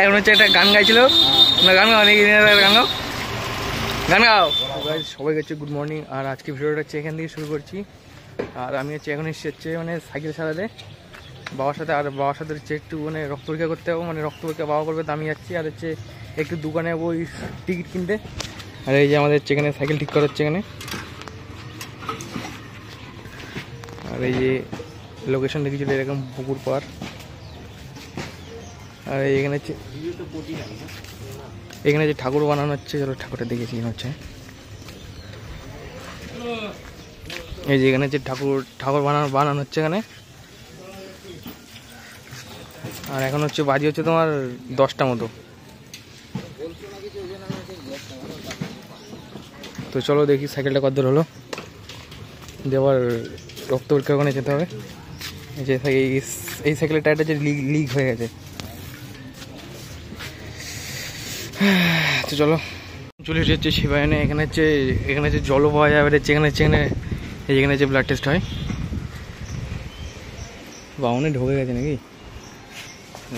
এখন হচ্ছে একটা গান গাইছিল, গান গাও গান গাও গান গাও। সবাই হচ্ছে গুড মর্নিং। আর আজকে ভিডিওটা হচ্ছে এখান থেকে শুরু করছি। আর আমি হচ্ছে এখন এসে হচ্ছে মানে সাইকেল চালাতে বাবার সাথে। আর বাবার সাথে হচ্ছে একটু মানে রক্ত পরীক্ষা করতে যাবো, মানে রক্ত পরীক্ষা বাবা করবে, তো আমি যাচ্ছি। আর হচ্ছে একটু দোকানে যাবো ওই টিকিট কিনতে। আর এই যে আমাদের হচ্ছে এখানে সাইকেল ঠিক করা হচ্ছে এখানে। আর এই যে লোকেশন দেখেছিল এরকম পুকুর পাড়। আর এখানে হচ্ছে যে ঠাকুর বানানো হচ্ছে, চলো ঠাকুরটা দেখেছি হচ্ছে। এই যে এখানে যে ঠাকুর বানানো হচ্ছে এখানে। আর এখন হচ্ছে বাজি হচ্ছে তোমার 10টা মতো। তো চলো দেখি সাইকেলটা কতদূর হলো, দিয়ে আবার রক্ত পরীক্ষা ওখানে যেতে হবে। এই যে এই সাইকেলের টায়ারটা যে লিক হয়ে গেছে। তো চলো চলে এসেছে শিবায়নে। এখানে হচ্ছে জলও পাওয়া যাবে। এখানে হচ্ছে ব্লাড টেস্ট হয়। বাউনে ঢুকে গেছে নাকি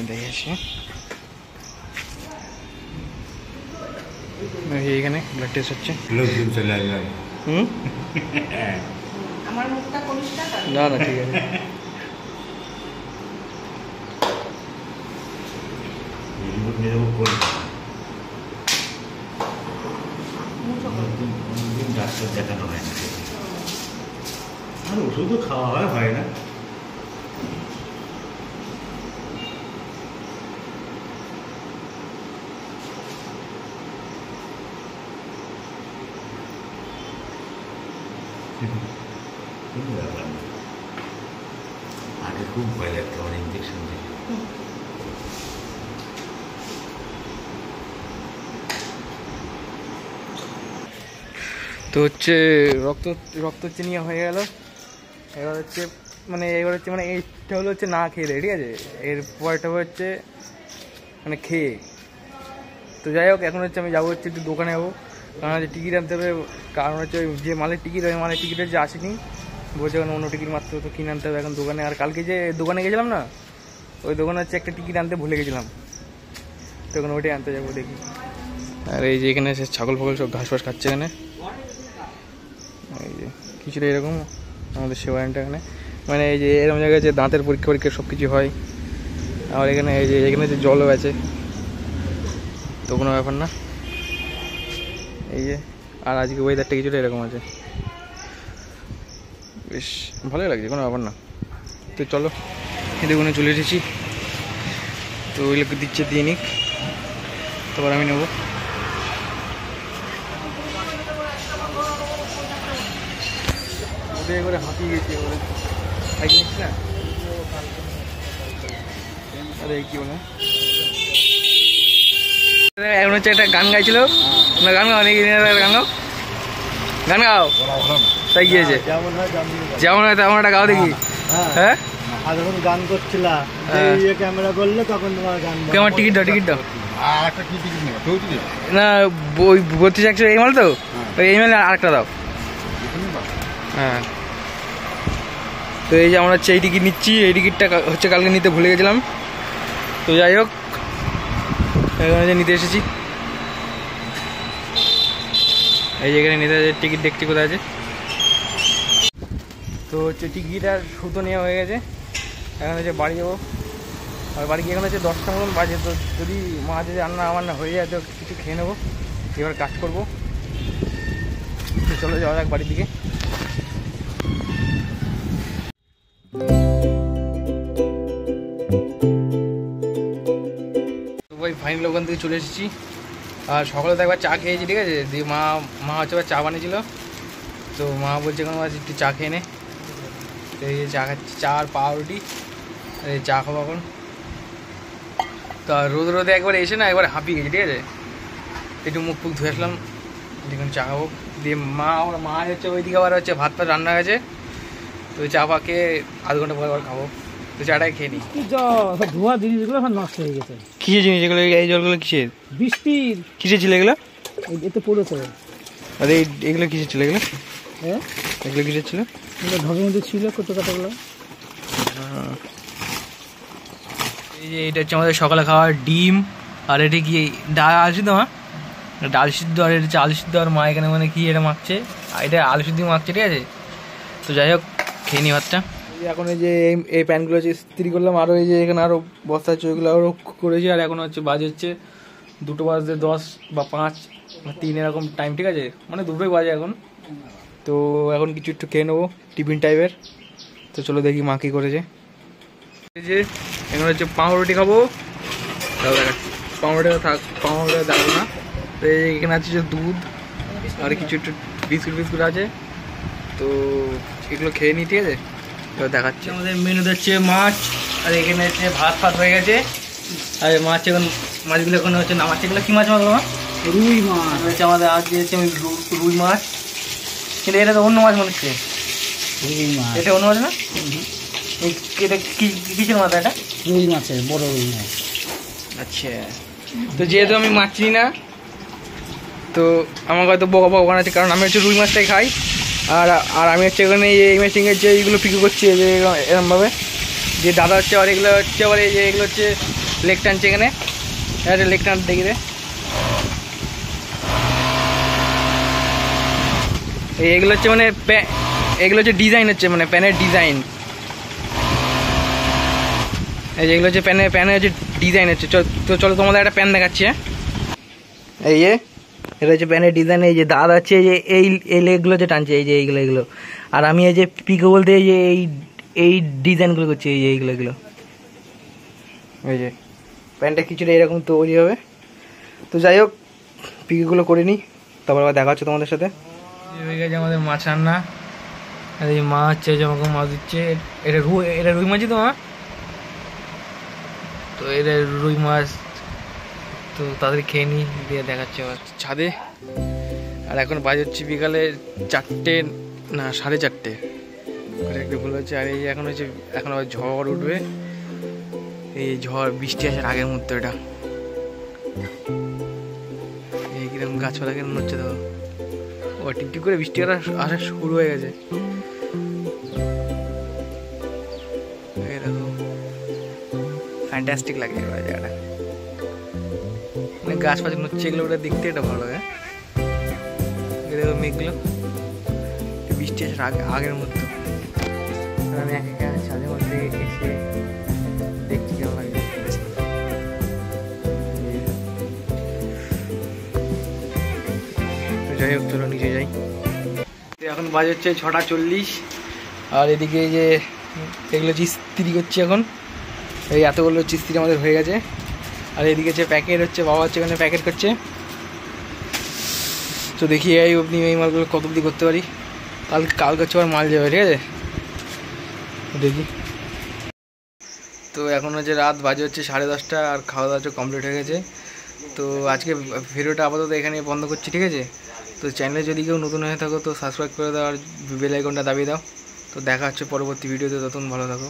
দেখে আসি। এখানে ব্লাড টেস্ট হচ্ছে। না না ঠিক আছে। ডাক্তার দেখানো হয় না, আর ওষুধও খাওয়া হয় না। ব্যাপার না, আগে খুব ভয় লাগতো আমার ইঞ্জেকশন দিয়ে। তো হচ্ছে রক্ত হচ্ছে নিয়ে হয়ে গেল। এবার হচ্ছে মানে এইটা হলো হচ্ছে না খেয়ে দেয়, ঠিক আছে। এর পরটা হচ্ছে মানে খেয়ে। তো যাই হোক এখন হচ্ছে আমি যাবো হচ্ছে একটু দোকানে যাবো, কারণ হচ্ছে টিকিট আনতে হবে। কারণ হচ্ছে যে মালের টিকিট ওই মালের টিকিট হচ্ছে আসেনি, বলছে এখন অন্য টিকিট মাত্র, তো কিনে আনতে হবে এখন দোকানে। আর কালকে যে দোকানে গেছিলাম না, ওই দোকানে হচ্ছে একটা টিকিট আনতে ভুলে গেছিলাম, তো এখন ওইটাই আনতে যাবো দেখি। আর এই যে এখানে ছাগল ফাগল সব ঘাস ফাস খাচ্ছে এখানে। এই যে কিছুটা এরকম আমাদের সেবায়নটা এখানে, মানে এই যে এরকম জায়গায় যে দাঁতের পরীক্ষা সব কিছু হয়। আর এখানে এই যে এখানে যে জলও আছে, তো কোনো ব্যাপার না। এই যে আর আজকে ওয়েদারটা কিছুটা এরকম আছে, বেশ ভালোই লাগছে, কোনো ব্যাপার না। তো চলো এদিকে চলে এসেছি। তো ওই লোক দিচ্ছে, দিয়ে নিক, তারপর আমি নেবো। করে হাঁপিয়ে গেছি এবারে সাইকেল নিচ্ছি না। আরে কি বলে এখন হচ্ছে একটা গান গাইছিল, গান গাও গান গাও গান গাও। তাই গিয়েছে যেমন হয় তেমন একটা গাও দেখি। হ্যাঁ যখন গান করছিলা ক্যামেরা করলে তখন তোমার গান। আমার টিকিট দাও না, ওই 32 এই মাল তো, ওই এই মালে আরেকটা দাও। হ্যাঁ তো এই যে আমরা হচ্ছে এই টিকিট নিচ্ছি, এই টিকিটটা হচ্ছে কালকে নিতে ভুলে গেছিলাম। তো যাই হোক এখানে যে নিতে এসেছি, এই যে এখানে নিতে টিকিট দেখছি কোথায় আছে। তো হচ্ছে টিকিট আর সুতো নেওয়া হয়ে গেছে। এখন হচ্ছে বাড়ি যাবো। আর বাড়ি গিয়ে এখন হচ্ছে 10টা মতন বাজে। তো যদি মা যদি রান্না হয়ে যায় তো কিছু খেয়ে নেবো, এবার কাজ করবো। তো চলো যাওয়া যাক বাড়ির দিকে। ওই ফাইনাল ওখান থেকে চলে এসেছি। আর সকালে তো একবার চা খেয়েছি, ঠিক আছে। দিয়ে মা হচ্ছে এবার চা বানিয়েছিল, তো মা বলছে কোনো আজ একটু চা খেয়ে নে। তো এই যে চা খাচ্ছি, চা আর পাউরুটি। এই চা খাবো এখন। তা রোদে একবার এসে না একবার হাঁপিয়ে গেছি, ঠিক আছে। একটু মুখ ফুক ধুয়ে আসলাম, দেখুন চা খাবো। দিয়ে মা হচ্ছে ওইদিকে আবার হচ্ছে ভাত রান্না গেছে, তো চা পা খেয়ে আধ ঘন্টা পর আবার খাবো। তো চাটাই খেয়ে নি। ধোয়া জিনিসগুলো এখন নষ্ট হয়ে গেছে। কিসের জিনিস এগুলো? এই জলগুলো কিসের? বৃষ্টির। কিসের ছিল এগুলো? এতে পড়েছে। আরে এগুলো কিসের ছিল এগুলো? হ্যাঁ এগুলো কিসের ছিল? ঢগের মধ্যে ছিল কত কাটাগুলো। এই যে এটা হচ্ছে আমাদের সকালে খাওয়ার ডিম, আর এটা কি ডাল আলু সিদ্ধ, ডাল সিদ্ধ, আর এটা হচ্ছে আলু সিদ্ধ, আর মা এখানে মানে কি এটা মাখছে, এটা আলু সিদ্ধ মাখছে, ঠিক আছে। তো যাই হোক খেয়ে নি ভাতটা। এখন এই যে এই প্যান্টগুলো হচ্ছে ইস্ত্রি করলাম, আরও এই যে এখানে আরও বস্তা হচ্ছে ওইগুলো আরও করেছি। আর এখন হচ্ছে বাজে হচ্ছে 2:10 বা 5 বা 3 এরকম টাইম, ঠিক আছে, মানে 2টোই বাজে এখন। তো এখন কিছু একটু খেয়ে নেবো টিফিন টাইপের। তো চলো দেখি মা কী করেছে। এই যে এখানে হচ্ছে পাউরুটি খাবো, পাউরুটি দেখাবো না। তো এখানে আছে যে দুধ আর কিছু একটু বিস্কুট আছে, তো এগুলো খেয়ে নিই, ঠিক আছে। তো দেখাচ্ছি আমাদের মেনুতে হচ্ছে মাছ, আর এখানে হচ্ছে ভাত হয়ে গেছে। আর মাছ এখন মাছগুলো এখন হচ্ছে নামাচ্ছে। এগুলো কী মাছ মাছ রুই মাছ হচ্ছে আমাদের, আজ হচ্ছে আমি রুই মাছ, কিন্তু এটা তো অন্য মাছ মনে হচ্ছে। রুই মাছ এটা অন্য মাছ না? এটা কিসের মাছ এটা? রুই মাছের বড় রুই মাছ। আচ্ছা, তো যেহেতু আমি মাছ চিনি না, তো আমার হয়তো বকা আছে, কারণ আমি হচ্ছে রুই মাছটাই খাই। আর আর আমি হচ্ছে এখানে এই মেশিনের যে এইগুলো পিকু করছি, যে এরকমভাবে যে দাদা হচ্ছে, আর এগুলো হচ্ছে আবার এই যে এগুলো হচ্ছে লেগ টানছে এখানে, লেগ টান দেখি রে। এইগুলো হচ্ছে মানে এগুলো হচ্ছে ডিজাইন হচ্ছে, মানে প্যানের ডিজাইন। এই যেগুলো হচ্ছে প্যানে হচ্ছে ডিজাইন হচ্ছে। তো চলো তোমাদের একটা প্যান দেখাচ্ছি। এই যে এটা হচ্ছে প্যানের ডিজাইন। এই যে দাদা হচ্ছে এই যে এই লেগগুলো হচ্ছে টানছে, এই যে এইগুলো। আর আমি এই যে পিকো বলতে এই যে এই ডিজাইনগুলো করছি, এই যে এইগুলো। এই যে প্যানটা কিছুটা এরকম তৈরি হবে। তো যাই হোক পিকোগুলো করে নিই, তারপর আবার দেখা হচ্ছে তোমাদের সাথে। হয়ে গেছে আমাদের মাছ রান্না। আর এই মা হচ্ছে যে আমাকে মাছ দিচ্ছে। এটা রুই মাছই তো মা? তো এটা রুই মাছ। তো তাদের খেয়ে নিই, দিয়ে দেখাচ্ছে আবার ছাদে। আর এখন বাজে হচ্ছে বিকালে 4টে না 4:30, একটু ভুল হচ্ছে। আর এই এখন হচ্ছে এখন আবার ঝড় উঠবে, এই ঝড় বৃষ্টি আসার আগের মুহূর্ত এটা। এই কিরকম গাছপালা কেমন হচ্ছে, দেখো ও টিপটিপ করে বৃষ্টি আসা শুরু হয়ে গেছে। দেখো ফ্যান্টাস্টিক লাগে এবার জায়গাটা, মানে গাছ পাছ নড়ছে, এগুলো ওটা দেখতে এটা ভালো লাগে। দেখো মেঘগুলো, বৃষ্টি আসার আগের মতো। আমি একা ছাদের মধ্যে এসে দেখছি কেমন লাগে। যাই হোক চলো নিচে যাই। এখন বাজে হচ্ছে 6:40, আর এদিকে যে এগুলো হচ্ছে ইস্ত্রি করছি এখন। এই এতগুলো হচ্ছে ইস্ত্রি আমাদের হয়ে গেছে। আর এদিকে হচ্ছে প্যাকেট হচ্ছে, বাবা হচ্ছে এখানে প্যাকেট করছে। তো দেখি এই অবধি এই মালগুলো কত অবধি করতে পারি। কালকে হচ্ছে আবার মাল যাবে, ঠিক আছে, দেখি। তো এখন হচ্ছে রাত বাজে হচ্ছে 10:30, আর খাওয়া দাওয়া কমপ্লিট হয়ে গেছে। তো আজকে ভিডিওটা আপাতত এখানে বন্ধ করছি, ঠিক আছে। তো চ্যানেলে যদি কেউ নতুন হয়ে থাকো তো সাবস্ক্রাইব করে দাও, আর বেল আইকনটা দাবিয়ে দাও। তো দেখা হচ্ছে পরবর্তী ভিডিওতে, ততক্ষণ ভালো থাকো।